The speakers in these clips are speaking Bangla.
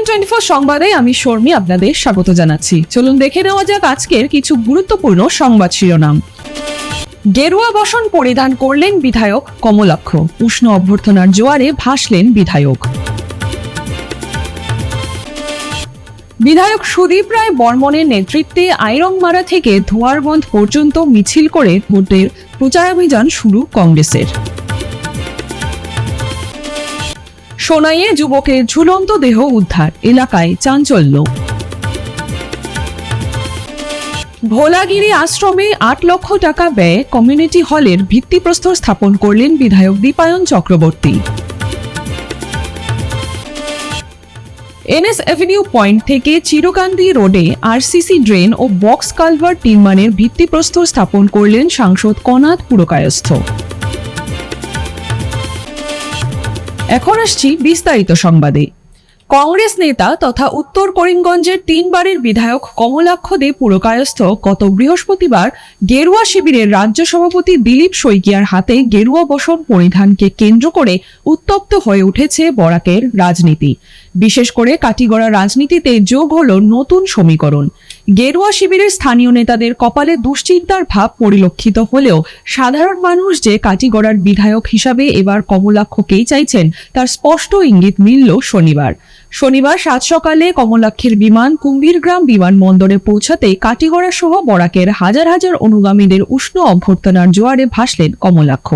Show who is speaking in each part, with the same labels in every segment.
Speaker 1: CN24 সংবাদে আমি শর্মী আপনাদের স্বাগত জানাচ্ছি। চলুন দেখে নেওয়া যাক আজকের কিছু গুরুত্বপূর্ণ সংবাদ শিরোনাম। গেরুয়া বসন পরিধান করলেন বিধায়ক কমলাক্ষ, উষ্ণ অভ্যর্থনার জোয়ারে ভাসলেন বিধায়ক। বিধায়ক সুদীপ রায় বর্মনের নেতৃত্বে আইরংমারা থেকে ধোয়ারবন্ধ পর্যন্ত মিছিল করে ভোটের প্রচারাভিযান শুরু কংগ্রেসের। সোনাইয়ে যুবকের ঝুলন্ত দেহ উদ্ধার, এলাকায় চাঞ্চল্য। ভোলাগিরি আশ্রমে 8 লক্ষ টাকা ব্যয়ে কমিউনিটি হলের ভিত্তিপ্রস্তর স্থাপন করলেন বিধায়ক Dipayan Chakraborty. NS Avenue point থেকে চিরকান্দি রোডে RCC ড্রেন ও বক্স কালভার্ট নির্মাণের ভিত্তিপ্রস্তর স্থাপন করলেন সাংসদ কনাদ পুরকায়স্থ। এখন আসছি বিস্তারিত সংবাদে। কংগ্রেস নেতা তথা উত্তর করিমগঞ্জের 3 বারের বিধায়ক কমলাক্ষ দে পুরকায়স্থ গত বৃহস্পতিবার গেরুয়া শিবিরের রাজ্য সভাপতি দিলীপ শইকিয়ার হাতে গেরুয়া বসন পরিধানকে কেন্দ্র করে উত্তপ্ত হয়ে উঠেছে বরাকের রাজনীতি। বিশেষ করে কাটিগড়া রাজনীতিতে যোগ হলো নতুন সমীকরণ। গেরুয়া শিবিরের স্থানীয় নেতাদের কপালে দুশ্চিন্তার ভাব পরিলক্ষিত হলেও সাধারণ মানুষ যে কাটিগড়ার বিধায়ক হিসাবে এবার কমলাক্ষকেই চাইছেন তার স্পষ্ট ইঙ্গিত মিলল শনিবার সাত সকালে কমলাক্ষের বিমান কুম্ভীরগ্রাম বিমানবন্দরে পৌঁছাতে কাটিগড়া সহ বরাকের হাজার হাজার অনুগামীদের উষ্ণ অভ্যর্থনার জোয়ারে ভাসলেন কমলাক্ষ।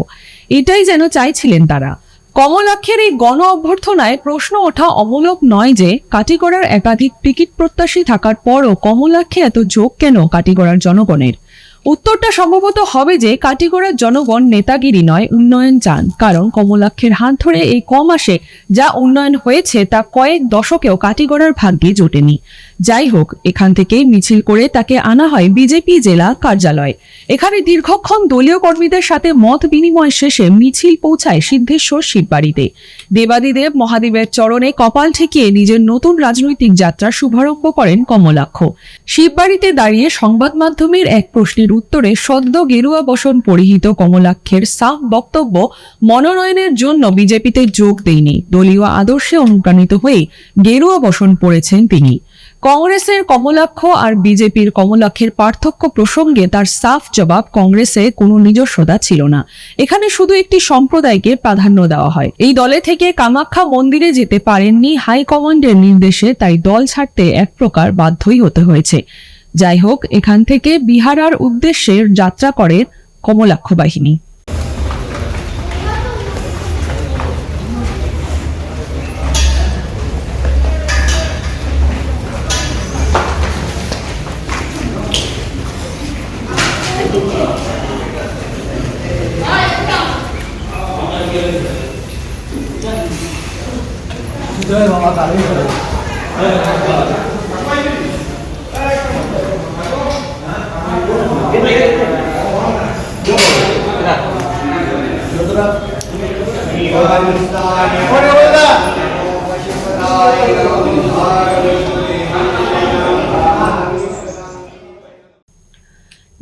Speaker 1: এটাই যেন চাইছিলেন তারা। কমলাক্ষের এই গণ অভ্যর্থনায় প্রশ্ন ওঠা অমূলক নয় যে কাটিগড়ার একাধিক টিকিট প্রত্যাশী থাকার পরও কমলাক্ষে এত ঝোঁক কেন কাটিগড়ার জনগণের? উত্তরটা সম্ভবত হবে যে কাটিগড়ার জনগণ নেতাগিরি নয়, উন্নয়ন চান। কারণ কমলাক্ষের হাত ধরে এই কম মাসে যা উন্নয়ন হয়েছে তা কয়েক দশকেও কাটিগড়ার ভাগ্যে জোটেনি। যাই হোক, এখান থেকে মিছিল করে তাকে আনা হয় বিজেপি জেলা কার্যালয়। এখানে দীর্ঘক্ষণ দলীয় কর্মীদের সাথে মত বিনিময় শেষে মিছিল পৌঁছায় সিদ্ধেশ্বর শিববাড়িতে। দেবাদিদেব মহাদেবের চরণে কপাল ঠেকিয়ে নিজের নতুন রাজনৈতিক যাত্রা শুভারম্ভ করেন কমলাক্ষ। শিববাড়িতে দাঁড়িয়ে সংবাদ মাধ্যমের এক প্রশ্নের উত্তরে সদ্য গেরুয়া বসন পরিহিত কমলাক্ষের সাফ বক্তব্য, মনোনয়নের জন্য বিজেপিতে যোগ দেয়নি, দলীয় আদর্শে অনুপ্রাণিত হয়ে গেরুয়া বসন পড়েছেন তিনি। কংগ্রেসের কমলাক্ষ আর বিজেপির কমলাক্ষের পার্থক্য প্রসঙ্গে তার সাফ জবাব, কংগ্রেসে কোনো নিজস্বতা ছিল না। এখানে শুধু একটি সম্প্রদায়কে প্রাধান্য দেওয়া হয়। এই দলে থেকে কামাখ্যা মন্দিরে যেতে পারেননি হাইকমান্ডের নির্দেশে, তাই দল ছাড়তে এক প্রকার বাধ্যই হতে হয়েছে। যাই হোক, এখান থেকে বিহারার উদ্দেশ্যে যাত্রা করে কমলাক্ষ বাহিনী।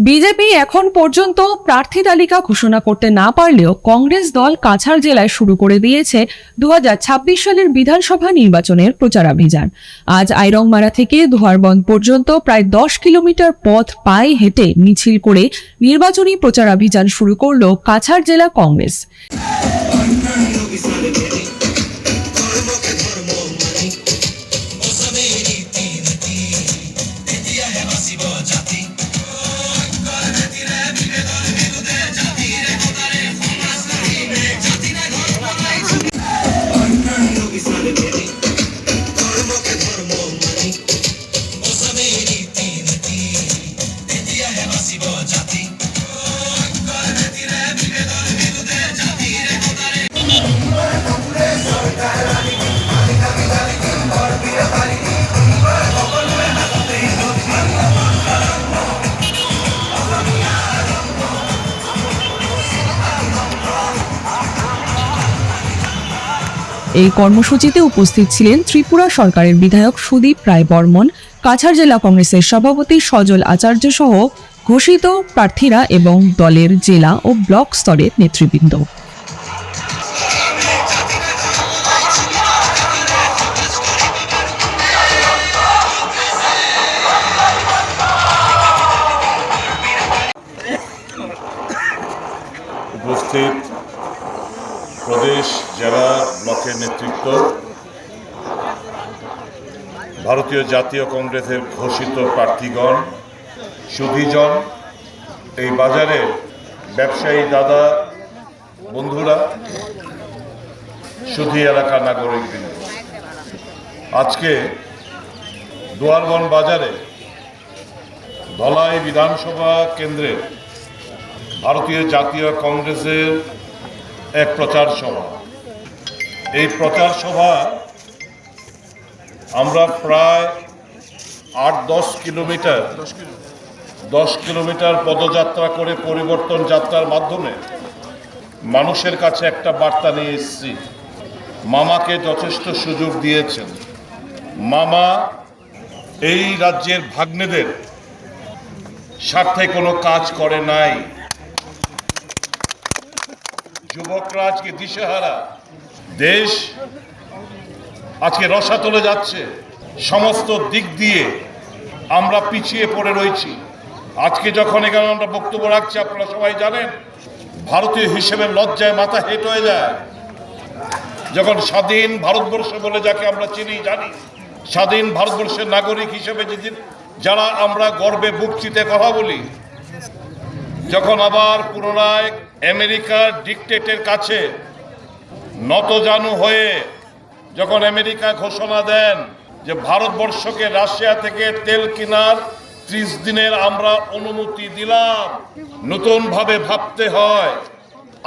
Speaker 1: বিজেপি এখন পর্যন্ত প্রার্থী তালিকা ঘোষণা করতে না পারলেও কংগ্রেস দল কাছাড় জেলায় শুরু করে দিয়েছে 2026 সালের বিধানসভা নির্বাচনের প্রচারাভিযান। আজ আইরংমারা থেকে ধোয়ারবন্ধ পর্যন্ত প্রায় 10 কিলোমিটার পথ পায়ে হেঁটে মিছিল করে নির্বাচনী প্রচারাভিযান শুরু করল কাছাড় জেলা কংগ্রেস। এই কর্মসূচিতে উপস্থিত ছিলেন ত্রিপুরা সরকারের বিধায়ক সুদীপ রায় বর্মন, কাছাড় জেলা কংগ্রেসের সভাপতি সজল আচার্য সহ ঘোষিত প্রার্থীরা এবং দলের জেলা ও ব্লক স্তরের নেতৃবৃন্দ।
Speaker 2: উপস্থিত প্রদেশ জেলা ব্লকের নেতৃত্ব, ভারতীয় জাতীয় কংগ্রেসের ঘোষিত প্রার্থীগণ, সুধীজন, এই বাজারের ব্যবসায়ী দাদা বন্ধুরা, সুধী এলাকার নাগরিকবৃন্দ, আজকে দোয়ারবন বাজারে ধলাই বিধানসভা কেন্দ্রে ভারতীয় জাতীয় কংগ্রেসের এক প্রচার সভা। এই প্রচার সভা আমরা প্রায় 8-10 কিলোমিটার পদযাত্রা করে পরিবর্তন যাত্রার মাধ্যমে মানুষের কাছে একটা বার্তা নিয়ে এসেছি। মামাকে যথেষ্ট সুযোগ দিয়েছেন। মামা এই রাজ্যের ভাগ্নেদের স্বার্থে কোনো কাজ করে নাই। যুবকরা আজকে দিশেহারা, দেশ আজকে রসাতলে যাচ্ছে, সমস্ত দিক দিয়ে আমরা পিছিয়ে পড়ে রয়েছি। আজকে যখন এখানে আমরা বক্তব্য রাখছি, আপনারা সবাই জানেন, ভারতীয় হিসেবে লজ্জায় মাথা হেঁট হয়ে যায় যখন স্বাধীন ভারতবর্ষ বলে যাকে আমরা চিনি জানি, স্বাধীন ভারতবর্ষের নাগরিক হিসেবে যারা আমরা গর্বে বুক চিতে কথা বলি, যখন আবার পুনরায় আমেরিকার ডিকটেটের কাছে নতজানু হয়ে যখন আমেরিকা ঘোষণা দেন যে ভারতবর্ষকে রাশিয়া থেকে তেল কেনার 30 দিনের আমরা অনুমতি দিলাম, নতুনভাবে ভাবতে হয়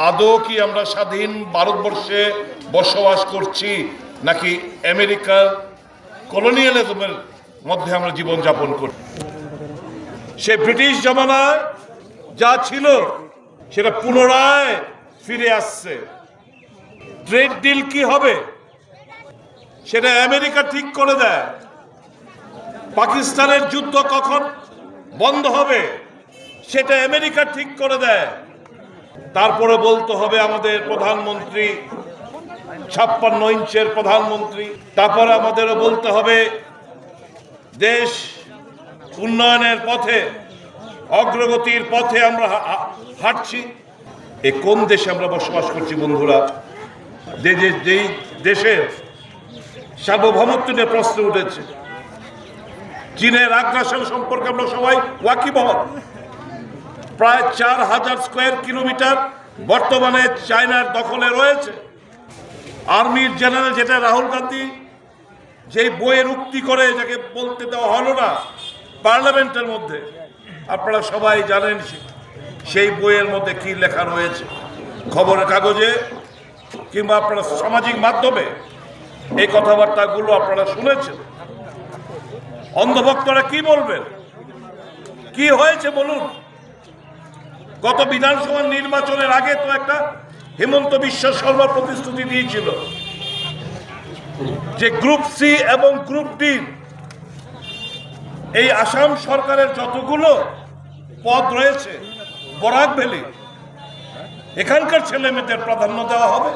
Speaker 2: আদৌ কি আমরা স্বাধীন ভারতবর্ষে বসবাস করছি নাকি আমেরিকার কলোনিয়ালিজমের মধ্যে আমরা জীবনযাপন করি। সে ব্রিটিশ জমানায় যা ছিল সেটা পুনরায় ফিরে আসছে। ট্রেড ডিল কি হবে সেটা আমেরিকা ঠিক করে দেয়। পাকিস্তানের যুদ্ধ কখন বন্ধ হবে সেটা আমেরিকা ঠিক করে দেয়। তারপরে বলতে হবে আমাদের প্রধানমন্ত্রী 56 ইঞ্চের প্রধানমন্ত্রী, তারপরে আমাদেরও বলতে হবে দেশ উন্নয়নের পথে, অগ্রগতির পথে আমরা হাঁটছি। এ কোন দেশে আমরা বসবাস করছি বন্ধুরা? যেই দেশের সার্বভৌমত্ব নিয়ে প্রশ্ন উঠেছে, চীনের আগ্রাসন সম্পর্কে আমরা সবাই ওয়াকিবহাল। প্রায় 4000 স্কোয়ার কিলোমিটার বর্তমানে চায়নার দখলে রয়েছে। আর্মির জেনারেল, যেটা রাহুল গান্ধী যেই বইয়ের উক্তি করে, যাকে বলতে দেওয়া হলো না পার্লামেন্টের মধ্যে, আপনারা সবাই জানেন সেই বইয়ের মধ্যে কি লেখা রয়েছে। খবরের কাগজে কিংবা আপনারা সামাজিক মাধ্যমে এই কথাবার্তাগুলো আপনারা শুনেছেন। অন্ধভক্তরা কি বলবেন? কি হয়েছে বলুন? গত বিধানসভা নির্বাচনের আগে তো একটা হিমন্ত বিশ্ব শর্মা প্রতিশ্রুতি দিয়েছিল যে গ্রুপ সি এবং গ্রুপ ডি এই আসাম সরকারের যতগুলো পদ রয়েছে বরাক ভ্যালি, এখানকার ছেলে মেয়েদের প্রাধান্য দেওয়া হবে।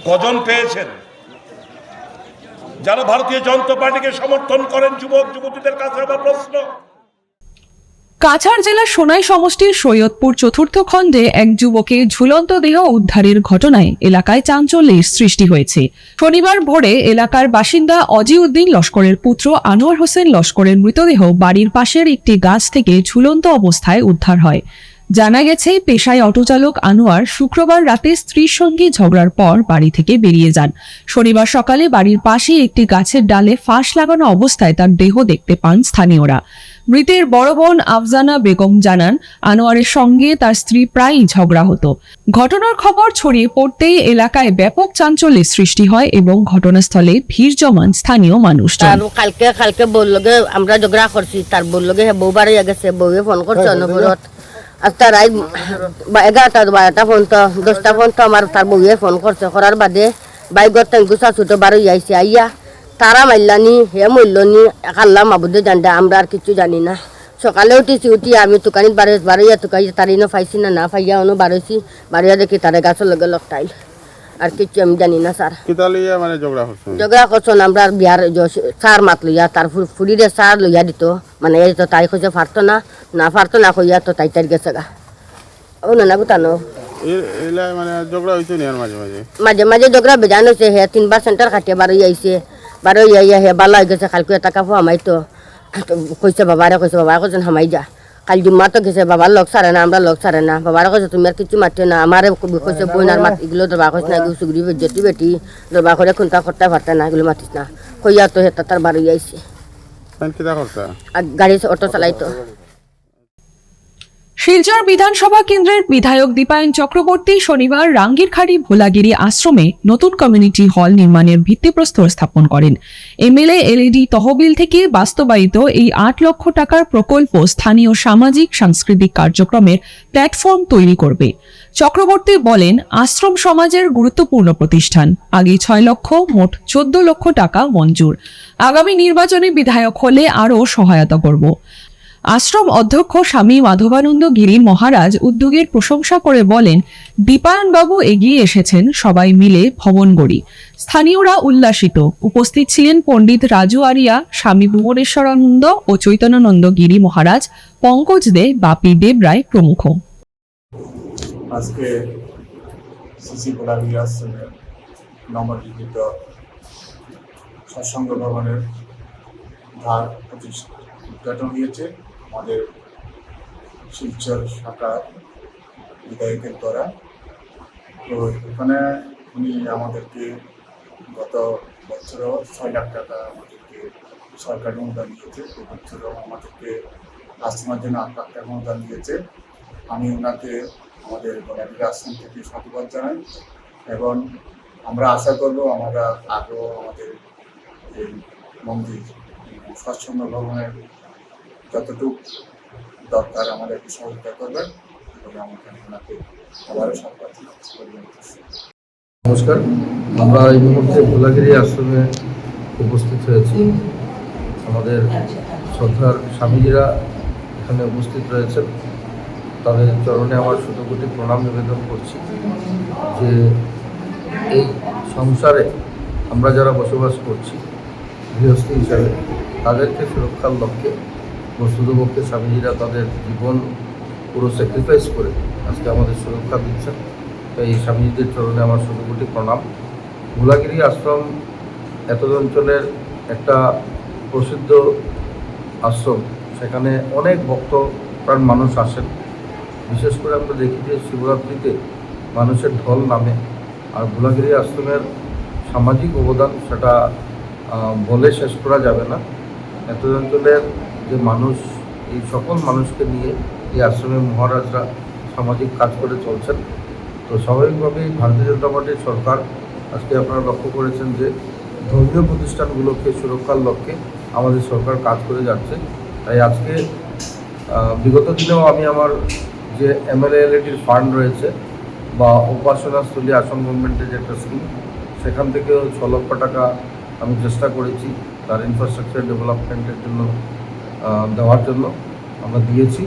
Speaker 2: কজন পেয়েছেন? যারা ভারতীয় জনতা পার্টিকে সমর্থন করেন যুবক যুবতীদের কাছে আমার প্রশ্ন।
Speaker 1: কাছাড় জেলার সোনাই সমষ্টির সৈয়দপুর চতুর্থ খণ্ডে এক যুবকের ঝুলন্ত দেহ উদ্ধারের ঘটনায় এলাকায় চাঞ্চল্যের সৃষ্টি হয়েছে। শনিবার ভোরে এলাকার বাসিন্দা অজিউদ্দিন লস্করের পুত্র আনোয়ার হোসেন লস্করের মৃতদেহ বাড়ির পাশের একটি গাছ থেকে ঝুলন্ত অবস্থায় উদ্ধার হয়। জানা গেছে, পেশায় অটোচালক আনোয়ার শুক্রবার রাতে স্ত্রীর সঙ্গে ঝগড়ার পর বাড়ি থেকে বেরিয়ে যান। শনিবার সকালে বাড়ির পাশে একটি গাছের ডালে ফাঁস লাগানো অবস্থায় তার দেহ দেখতে পান স্থানীয়রা। মৃতের বড় বোন আফজানা বেগম জানান, আনোয়ারের সঙ্গে তার স্ত্রী প্রায়ই ঝগড়া হতো। ঘটনার খবর ছড়িয়ে পড়তেই এলাকায় ব্যাপক চাঞ্চল্যের সৃষ্টি হয় এবং ঘটনাস্থলে ভিড় জমান স্থানীয় মানুষজন।
Speaker 3: কালকে বললো আমরা ঝগড়া করছি, তার বললো বউ বাড়ি গেছে, বউয়ে ফোন করছে অনুপুরত। আর তার 11টা 12টা ফোন তো 10টা ফোন তো আমার তার বউয়ে ফোন করছে। করার বাদে বাইকর গুছা ছুটো বারো আইসে, আইয়া তারা মারলানি, হে মরলনি, আল্লাহ মাবুদে জানতে, আমরা আর কিছু জানি না। সকালে উঠি আমি দোকানিত বারোইয়া টুকাই তারি পাইছি না পাইয়া অনু বারোইছি, বারোইয়া দেখি তারে গাছের লগে লকটাইল। আর কিছু আমি জানি না স্যার।
Speaker 4: মানে
Speaker 3: ঝগড়া করছেন আমরা বিহার সার মাত লইয়া, তার ফুরিরে সার লইয়া দিত, মানে এই তো তাই খুঁজে পারতো না কইয়া তো তাই তার গেছে গা। ওনারা গুতানো
Speaker 4: এলা মানে ঝগড়া হইতো নি আর মাঝে মাঝে
Speaker 3: মাঝে মাঝে ঝগড়া বেজান হয়েছে হে 3বার সেন্টার খাটিয়ে বারোই আইছে বারোই আইয়া হে বালা হয়ে গেছে কালকে টাকা হামাইতো কইছে বাবারে কইছেন হামাই যা কাল জুম্মা তো গেছে বাবার লোক সারে না আমরা লোক সারে না বাবার কইছে তুমি আর কিছু মারতে না আমারে কইছে বইনার মাত এগুলো দরবার কইছ না এগুলো সুগরি বেজ্জতি বেটি দরবার করে কোনটা করতে পারতে না এগুলো মাতিস না কইয়া তো হেতা তার বারোই আইছে
Speaker 4: কিতা করতা
Speaker 3: আর গাড়ি অটো চালাইতো
Speaker 1: শিলচর বিধানসভা কেন্দ্রের বিধায়ক দীপায়ন চক্রবর্তী শনিবার রাঙ্গিরখাড়ি ভোলাগিরি আশ্রমে নতুন কমিউনিটি হল নির্মাণের ভিত্তিপ্রস্তর স্থাপন করেন। এমএলএ এলইডি তহবিল থেকে বাস্তবায়িত এই 8 লক্ষ টাকার প্রকল্প স্থানীয় সামাজিক সাংস্কৃতিক কার্যক্রমের প্ল্যাটফর্ম তৈরি করবে। চক্রবর্তী বলেন, আশ্রম সমাজের গুরুত্বপূর্ণ প্রতিষ্ঠান। আগে 6 লক্ষ, মোট 14 লক্ষ টাকা মঞ্জুর। আগামী নির্বাচনে বিধায়ক হলে আরও সহায়তা করব। আশ্রম অধ্যক্ষ স্বামী মাধবানন্দ গিরি মহারাজ উদ্যোগের প্রশংসা করে বলেন, দীপায়নবাবু এগিয়ে এসেছেন, সবাই মিলে ভবন গড়ি। স্থানীয়রা উল্লাসিত। উপস্থিত ছিলেন পণ্ডিত রাজু আরিয়া, স্বামী ভুবনেশ্বরানন্দ ও চৈতন্যানন্দ গিরি মহারাজ, পঙ্কজ দে, বাপি দেবরায় প্রমুখ।
Speaker 5: আজকে সিসি ভোলাগিরি আশ্রমের নবনির্মিত সৎসঙ্গ ভবনের ধার উদ্ঘাটন হয়েছে আমাদের শিলচর শাখা বিধায়কের দ্বারা। তো এখানে উনি আমাদেরকে গত বছরও 6 লাখ টাকা আমাদেরকে সরকারি অনুদান দিয়েছে, এবছরও আমাদেরকে আশ্রমের জন্য 8 লাখ টাকা অনুদান দিয়েছে। আমি ওনাকে আমাদের ভোলাগিরি আশ্রম থেকে সাধুবাদ জানাই এবং আমরা আশা করব আমরা আরও আমাদের এই মন্দির সৎসঙ্গ ভবনের যতটুকু দরকার আমাদেরকে সহযোগিতা করবেন এবং আমাকে ওনাকে আবারও সাধুবাদ জানাচ্ছি।
Speaker 6: নমস্কার, আমরা এই মুহূর্তে ভোলাগিরি আশ্রমে উপস্থিত হয়েছি। আমাদের শ্রদ্ধার স্বামীজিরা এখানে উপস্থিত রয়েছেন। তাদের চরণে আমার শতকোটি প্রণাম নিবেদন করছি যে এই সংসারে আমরা যারা বসবাস করছি গৃহস্থী হিসাবে, তাদেরকে সুরক্ষার লক্ষ্যে বস্তুতপক্ষে স্বামীজিরা তাদের জীবন পুরো স্যাক্রিফাইস করে আজকে আমাদের সুরক্ষা দিচ্ছেন। এই স্বামীজিদের চরণে আমার শতকোটি প্রণাম। ভোলাগিরি আশ্রম এতদ অঞ্চলের একটা প্রসিদ্ধ আশ্রম, সেখানে অনেক ভক্তপ্রাণ মানুষ আসেন। বিশেষ করে আমরা দেখি যে শিবরাত্রিতে মানুষের ঢল নামে। আর ভোলাগিরি আশ্রমের সামাজিক অবদান সেটা বলে শেষ করা যাবে না। এতদ অঞ্চলের যে মানুষ, এই সকল মানুষকে নিয়ে এই আশ্রমের মহারাজরা সামাজিক কাজ করে চলছেন। তো স্বাভাবিকভাবেই ভারতীয় জনতা পার্টির সরকার, আজকে আপনারা লক্ষ্য করেছেন যে ধর্মীয় প্রতিষ্ঠানগুলোকে সুরক্ষার লক্ষ্যে আমাদের সরকার কাজ করে যাচ্ছে। তাই আজকে বিগত দিনেও আমি আমার যে এমএলএ-এলইডির ফান্ড রয়েছে বা উপাসনাস্থলী আসাম গভর্নমেন্টের যে একটা স্কিম, সেখান থেকেও 6 লক্ষ টাকা আমি চেষ্টা করেছি তার ইনফ্রাস্ট্রাকচার ডেভেলপমেন্টের জন্য দেওয়ার জন্য আমরা দিয়েছি।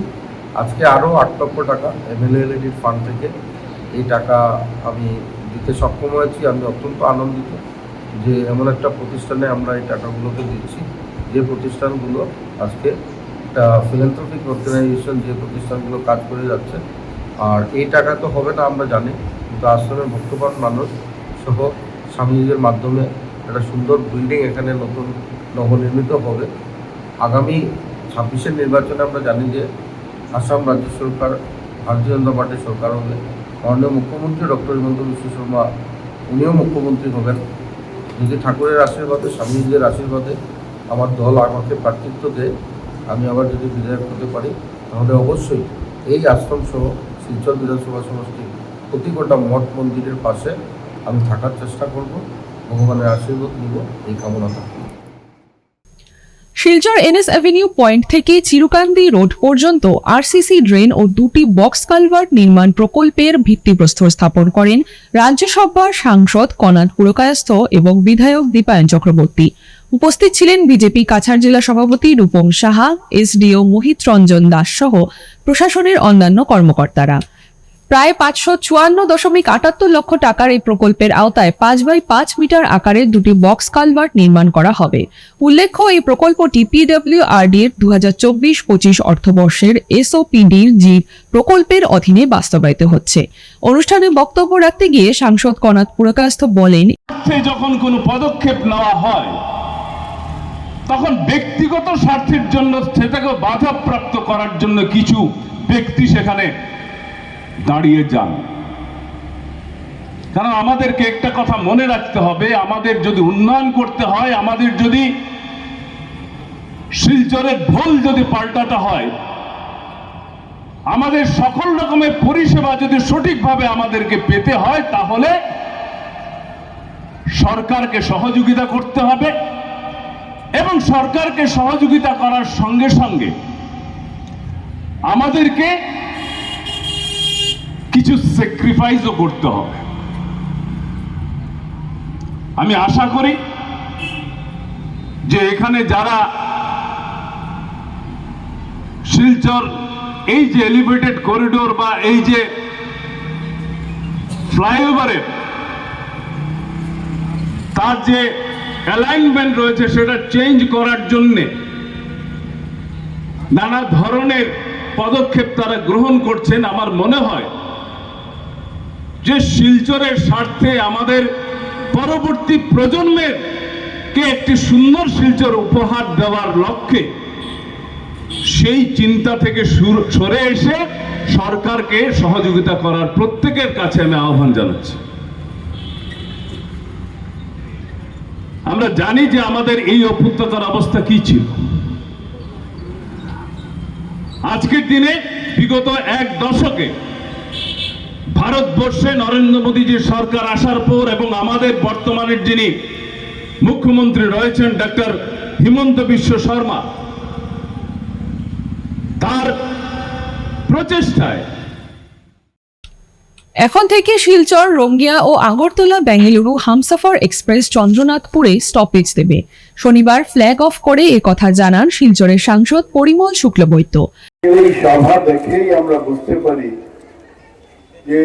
Speaker 6: আজকে আরও 8 লক্ষ টাকা এমএলএ-এলইডির ফান্ড থেকে এই টাকা আমি দিতে সক্ষম হয়েছি। আমি অত্যন্ত আনন্দিত যে এমন একটা প্রতিষ্ঠানে আমরা এই টাকাগুলোকে দিচ্ছি, যে প্রতিষ্ঠানগুলো আজকে একটা ফিলান্থ্রপিক অর্গানাইজেশন, যে প্রতিষ্ঠানগুলো কাজ করে যাচ্ছে। আর এই টাকা তো হবে না আমরা জানি, কিন্তু আশ্রমের ভক্তবান মানুষ সহ স্বামীজিদের মাধ্যমে একটা সুন্দর বিল্ডিং এখানে নতুন নবনির্মিত হবে। আগামী 26-এর নির্বাচনে আমরা জানি যে আসাম রাজ্য সরকার ভারতীয় জনতা পার্টির সরকার হবে। মাননীয় মুখ্যমন্ত্রী ডক্টর হিমন্ত বিশ্ব শর্মা উনিও মুখ্যমন্ত্রী হবেন। যদি ঠাকুরের আশীর্বাদে, স্বামীজিদের আশীর্বাদে আমার দল আমাকে প্রার্থিত্ব দেয়, আমি আবার যদি বিধায়ক হতে পারি, তাহলে অবশ্যই এই আশ্রম সহ শিলচর বিধানসভা সমষ্টির প্রতি কটা মঠ মন্দিরের পাশে আমি থাকার চেষ্টা করব। ভগবানের আশীর্বাদ নিব, এই কামনা থাকবে।
Speaker 1: শিলচর এনএস অ্যাভিনিউ পয়েন্ট থেকে চিরুকান্দি রোড পর্যন্ত আরসিসি ড্রেন ও 2টি বক্স কালভার্ট নির্মাণ প্রকল্পের ভিত্তিপ্রস্তর স্থাপন করেন রাজ্যসভার সাংসদ কনাদ পুরকায়স্থ এবং বিধায়ক দীপায়ন চক্রবর্তী। উপস্থিত ছিলেন বিজেপি কাছাড় জেলা সভাপতি রূপম সাহা, এসডিও মোহিত রঞ্জন দাস সহ প্রশাসনের অন্যান্য কর্মকর্তারা। প্রায় 554.78 লক্ষ টাকার এই প্রকল্পের আওতায় 5x5 মিটার আকারের দুটি বক্স কালভার্ট নির্মাণ করা হবে। উল্লেখ্য, এই প্রকল্পটি পিডব্লিউআরডি এর 2024-25 অর্থবর্ষের এসওপিডি-জি প্রকল্পের অধীনে বাস্তবায়িত হচ্ছে। অনুষ্ঠানে বক্তব্য রাখতে গিয়ে সাংসদ কনাথ পুরকায়স্থ বলেন,
Speaker 7: যখন কোনো পদক্ষেপ নেওয়া হয় তখন ব্যক্তিগত স্বার্থের জন্য সেটাকে বাধাপ্রাপ্ত করার জন্য কিছু ব্যক্তি সেখানে দাঁড়িয়ে যান। কারণ আমাদেরকে একটা কথা মনে রাখতে হবে, আমাদের যদি উন্নয়ন করতে হয়, আমাদের যদি শিলচরের ঢোল যদি পাল্টাতে হয়, আমাদের সকল রকমের পরিষেবা যদি সঠিকভাবে আমাদেরকে পেতে হয়, তাহলে সরকারকে সহযোগিতা করতে হবে এবং সরকারকে সহযোগিতা করার সঙ্গে সঙ্গে আমাদেরকে কিছু স্যাক্রিফাইসও করতে হবে। আমি আশা করি যে এখানে যারা শিলচর এই যে এলিভেটেড করিডোর বা এই যে ফ্লাইওভারের তার যে অ্যালাইনমেন্ট রয়েছে সেটা চেঞ্জ করার জন্যে নানা ধরনের পদক্ষেপ তারা গ্রহণ করছেন। আমার মনে হয় যে শিলচরের স্বার্থে আমাদের পরবর্তী প্রজন্মের কে একটি সুন্দর শিলচর উপহার দেওয়ার লক্ষ্যে সেই চিন্তা থেকে সরে এসে সরকারকে সহযোগিতা করার প্রত্যেকের কাছে আমি আহ্বান জানাচ্ছি। আমরা জানি যে আমাদের এই অভ্যুত্থানের অবস্থা কি ছিল। আজকের দিনে বিগত এক দশকে ভারতবর্ষে নরেন্দ্র মোদীজির সরকার আসার পর এবং আমাদের বর্তমানের যিনি মুখ্যমন্ত্রী রয়েছেন ডক্টর হিমন্ত বিশ্ব শর্মা, তার প্রচেষ্টায়
Speaker 1: এখন থেকে শিলচর, রঙ্গিয়া ও আগরতলা বেঙ্গালুরু হামসফর এক্সপ্রেস চন্দ্রনাথপুরে স্টপেজ দেবে। শনিবার ফ্ল্যাগ অফ করে একথা জানান শিলচরের সাংসদ পরিমল শুক্লবৈদ্য।
Speaker 8: এই সভা দেখেই আমরা বুঝতে পারি যে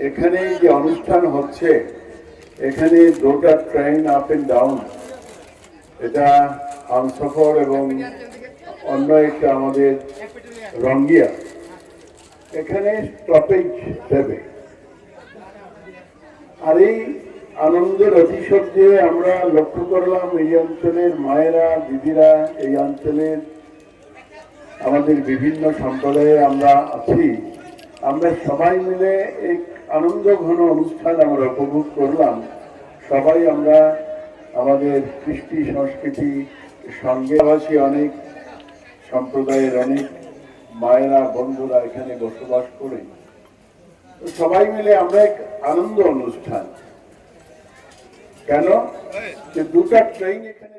Speaker 8: এখানে যে অনুষ্ঠান হচ্ছে, এখানে দুটো ট্রেন আপ এন্ড ডাউন, এটা হামসফর এবং অন্য একটা আমাদের রঙ্গিয়া, এখানে স্টপেজ দেবে। আর এই আনন্দের অতিশয্যে আমরা লক্ষ্য করলাম এই অঞ্চলের মায়েরা, দিদিরা, এই অঞ্চলের আমাদের বিভিন্ন সম্প্রদায়ে আমরা আছি, আমরা সবাই মিলে এক আনন্দ ঘন অনুষ্ঠান আমরা উপভোগ করলাম। সবাই আমরা আমাদের কৃষ্টি সংস্কৃতি সঙ্গে আবাসী অনেক সম্প্রদায়ের অনেক মায়েরা, বন্ধুরা এখানে বসবাস করে, সবাই মিলে আমরা এক আনন্দ অনুষ্ঠান। কেন যে দুটা ট্রেন এখানে।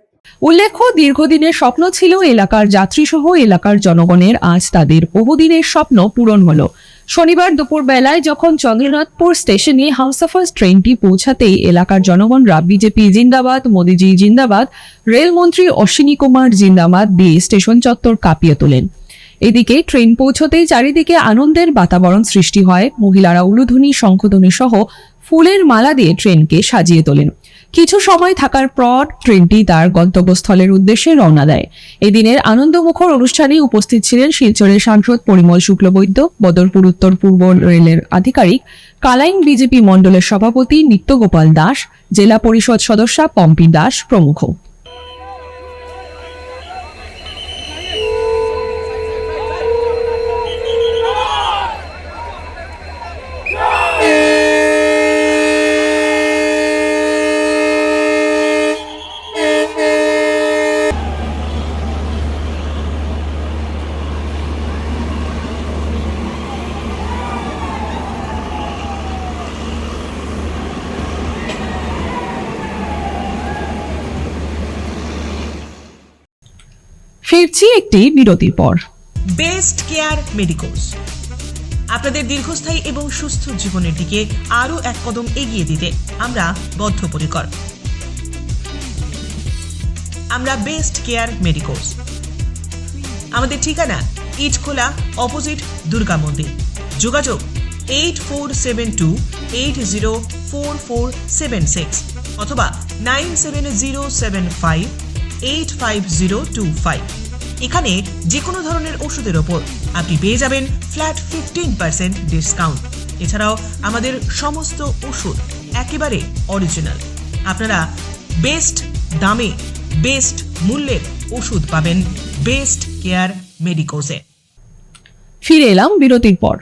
Speaker 1: উল্লেখ্য, দীর্ঘদিনের স্বপ্ন ছিল এলাকার যাত্রীসহ এলাকার জনগণের, আজ তাদের বহুদিনের স্বপ্ন পূরণ হলো। শনিবার দুপুর বেলায় যখন চন্দ্রনাথপুর স্টেশনে হামসফর ট্রেনটি পৌঁছাতেই এলাকার জনগণরা বিজেপি জিন্দাবাদ, মোদিজি জিন্দাবাদ, রেলমন্ত্রী অশ্বিনী কুমার জিন্দাবাদ দিয়ে স্টেশন চত্বর কাঁপিয়ে তোলেন। এদিকে ট্রেন পৌঁছতেই চারিদিকে আনন্দের বাতাবরণ সৃষ্টি হয়। মহিলারা উলুধ্বনি, শঙ্খধ্বনি সহ ফুলের মালা দিয়ে ট্রেনকে সাজিয়ে তোলেন। কিছু সময় থাকার পর ট্রেনটি তার গন্তব্যস্থলের উদ্দেশ্যে রওনা দেয়। এদিনের আনন্দমুখর অনুষ্ঠানে উপস্থিত ছিলেন শিলচরের সাংসদ পরিমল শুক্লবৈদ্য, বদরপুর উত্তর পূর্ব রেলের আধিকারিক, কালাইন বিজেপি মণ্ডলের সভাপতি নিত্যগোপাল দাস, জেলা পরিষদ সদস্যা পম্পি দাস প্রমুখ। ফিরছি একটি বিরতির পর।
Speaker 9: বেস্ট কেয়ার মেডিকোস আপনাদের দীর্ঘস্থায়ী এবং সুস্থ জীবনের দিকে আরও এক কদম এগিয়ে দিতে আমরা বদ্ধপরিকর। আমরা বেস্ট কেয়ার মেডিকোস। আমাদের ঠিকানা ইটখোলা, অপোজিট দুর্গা মন্দির। যোগাযোগ 8472804476 অথবা 9707585025। এখানে যে কোনো ধরনের ওষুধের ওপর আপনি পেয়ে যাবেন ফ্ল্যাট 15% ডিসকাউন্ট। এছাড়াও আমাদের সমস্ত ওষুধ একেবারে অরিজিনাল। আপনারা বেস্ট দামে বেস্ট মূল্যের ওষুধ পাবেন বেস্ট কেয়ার মেডিকোজে।
Speaker 1: ফিরে এলাম বিরতির পর।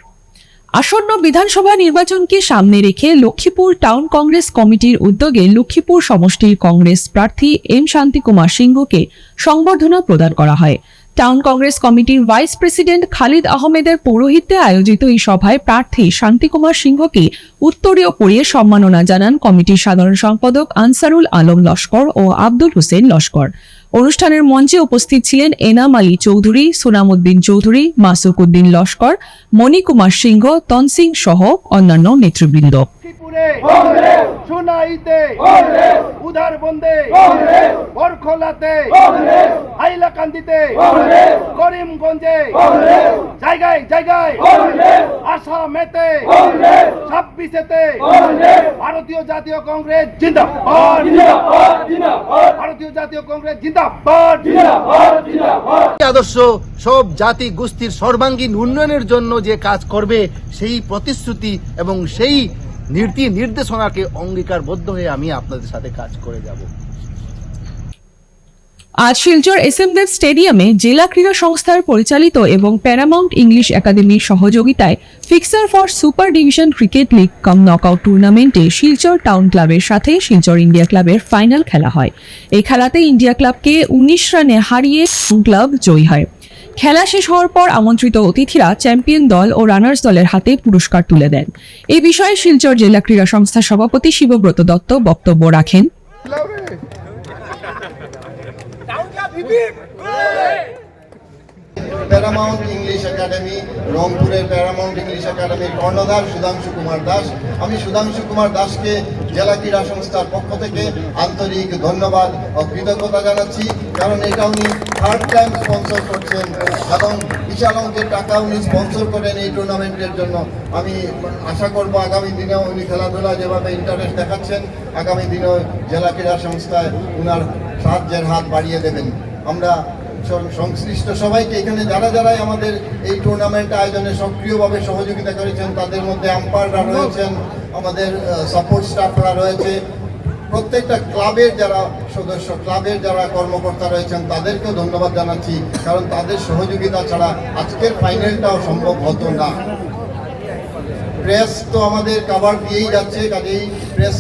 Speaker 1: আসন্ন বিধানসভা নির্বাচনকে সামনে রেখে লক্ষ্মীপুর টাউন কংগ্রেস কমিটির উদ্যোগে লক্ষ্মীপুর সমষ্টির কংগ্রেস প্রার্থী এম শান্তিকুমার সিংহকে সংবর্ধনা প্রদান করা হয়। টাউন কংগ্রেস কমিটির ভাইস প্রেসিডেন্ট খালিদ আহমেদের পৌরোহিত্যে আয়োজিত এই সভায় প্রার্থী শান্তিকুমার সিংহকে উত্তরীয় পরিয়ে সম্মাননা জানান কমিটির সাধারণ সম্পাদক আনসারুল আলম লস্কর ও আব্দুল হোসেন লস্কর। অনুষ্ঠানের মঞ্চে উপস্থিত ছিলেন এনাম আলী চৌধুরী, সুনামউদ্দিন চৌধুরী, মাসুক উদ্দিন লস্কর, মণিকুমার সিংহ, তনসিং সহ অন্যান্য নেতৃবৃন্দ।
Speaker 10: সোনাইতে উদারবন্দে বরখলাতে হাইলাকান্দিতে করিমগঞ্জে জায়গায় জায়গায় আসামেতে 26-এতে ভারতীয় জাতীয় কংগ্রেস জিন্দাবাদ, ভারতীয় জাতীয় কংগ্রেস জিন্দাবাদ।
Speaker 11: আদর্শ সব জাতি গোষ্ঠীর সর্বাঙ্গীন উন্নয়নের জন্য যে কাজ করবে সেই প্রতিশ্রুতি এবং সেই নীতি নির্দেশনাকে অঙ্গীকারবদ্ধ হয়ে আমি আপনাদের সাথে কাজ করে যাব।
Speaker 1: আজ শিলচর এসএম দেব স্টেডিয়ামে জেলা ক্রীড়া সংস্থার পরিচালিত এবং প্যারামাউন্ট ইংলিশ একাডেমির সহযোগিতায় fixer for super division cricket league come knockout টুর্নামেন্টে শিলচর টাউন ক্লাবের সাথে শিলচর ইন্ডিয়া ক্লাবের ফাইনাল খেলা হয়। এই খেলাতে ইন্ডিয়া ক্লাবকে 19 রানে হারিয়ে ক্লাব জয়ী হয়। খেলা শেষ হওয়ার পর আমন্ত্রিত অতিথিরা চ্যাম্পিয়ন দল ও রানার্স দলের হাতে পুরস্কার তুলে দেন। এই বিষয়ে শিলচর জেলা ক্রীড়া সংস্থার সভাপতি শিবব্রত দত্ত বক্তব্য রাখেন।
Speaker 11: প্যারামাউন্ট ইংলিশ একাডেমি, রংপুরের প্যারামাউন্ট ইংলিশ একাডেমির কর্ণধার সুধাংশু কুমার দাস। আমি সুধাংশু কুমার দাসকে জেলা ক্রীড়া সংস্থার পক্ষ থেকে আন্তরিক ধন্যবাদ ও কৃতজ্ঞতা জানাচ্ছি, কারণ এটা উনি 3rd টাইম স্পন্সর করছেন এবং বিশাল অঙ্কের টাকা উনি স্পন্সর করেন এই টুর্নামেন্টের জন্য। আমি আশা করব আগামী দিনেও উনি খেলাধুলা যেভাবে ইন্টারেস্ট দেখাচ্ছেন, আগামী দিনেও জেলা ক্রীড়া সংস্থায় উনার সাহায্যের হাত বাড়িয়ে দেবেন। আমরা সংশ্লিষ্ট সবাইকে, এখানে যারা যারাই আমাদের এই টুর্নামেন্ট আয়োজনে সক্রিয়ভাবে সহযোগিতা করেছেন, তাদের মধ্যে আম্পায়াররা রয়েছেন, আমাদের সাপোর্ট স্টাফরা রয়েছে, প্রত্যেকটা ক্লাবের যারা সদস্য, ক্লাবের যারা কর্মকর্তা রয়েছেন, তাদেরকেও ধন্যবাদ জানাচ্ছি, কারণ তাদের সহযোগিতা ছাড়া আজকের ফাইনালটাও সম্ভব হতো না। প্রেস তো আমাদের কভার দিয়েই যাচ্ছে, কাজেই প্রেস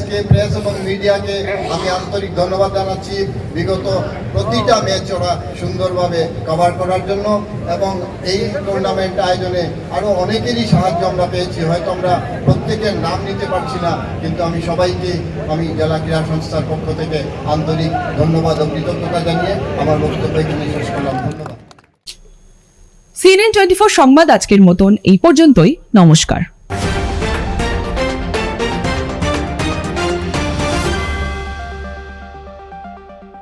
Speaker 11: এবং মিডিয়াকে আমি আন্তরিক ধন্যবাদ জানাচ্ছি বিগত প্রতিটা ম্যাচ ওরা সুন্দরভাবে কভার করার জন্য। এবং এই টুর্নামেন্ট আয়োজনে আরও অনেকেরই সাহায্য আমরা পেয়েছি, হয়তো আমরা প্রত্যেকের নাম নিতে পারছি না, কিন্তু আমি সবাইকে আমি জেলা ক্রীড়া সংস্থার পক্ষ থেকে আন্তরিক ধন্যবাদ ও কৃতজ্ঞতা জানিয়ে আমার বক্তব্য এখানে শেষ করলাম। ধন্যবাদ।
Speaker 1: CNN24 সংবাদ আজকের মতন এই পর্যন্তই। নমস্কার।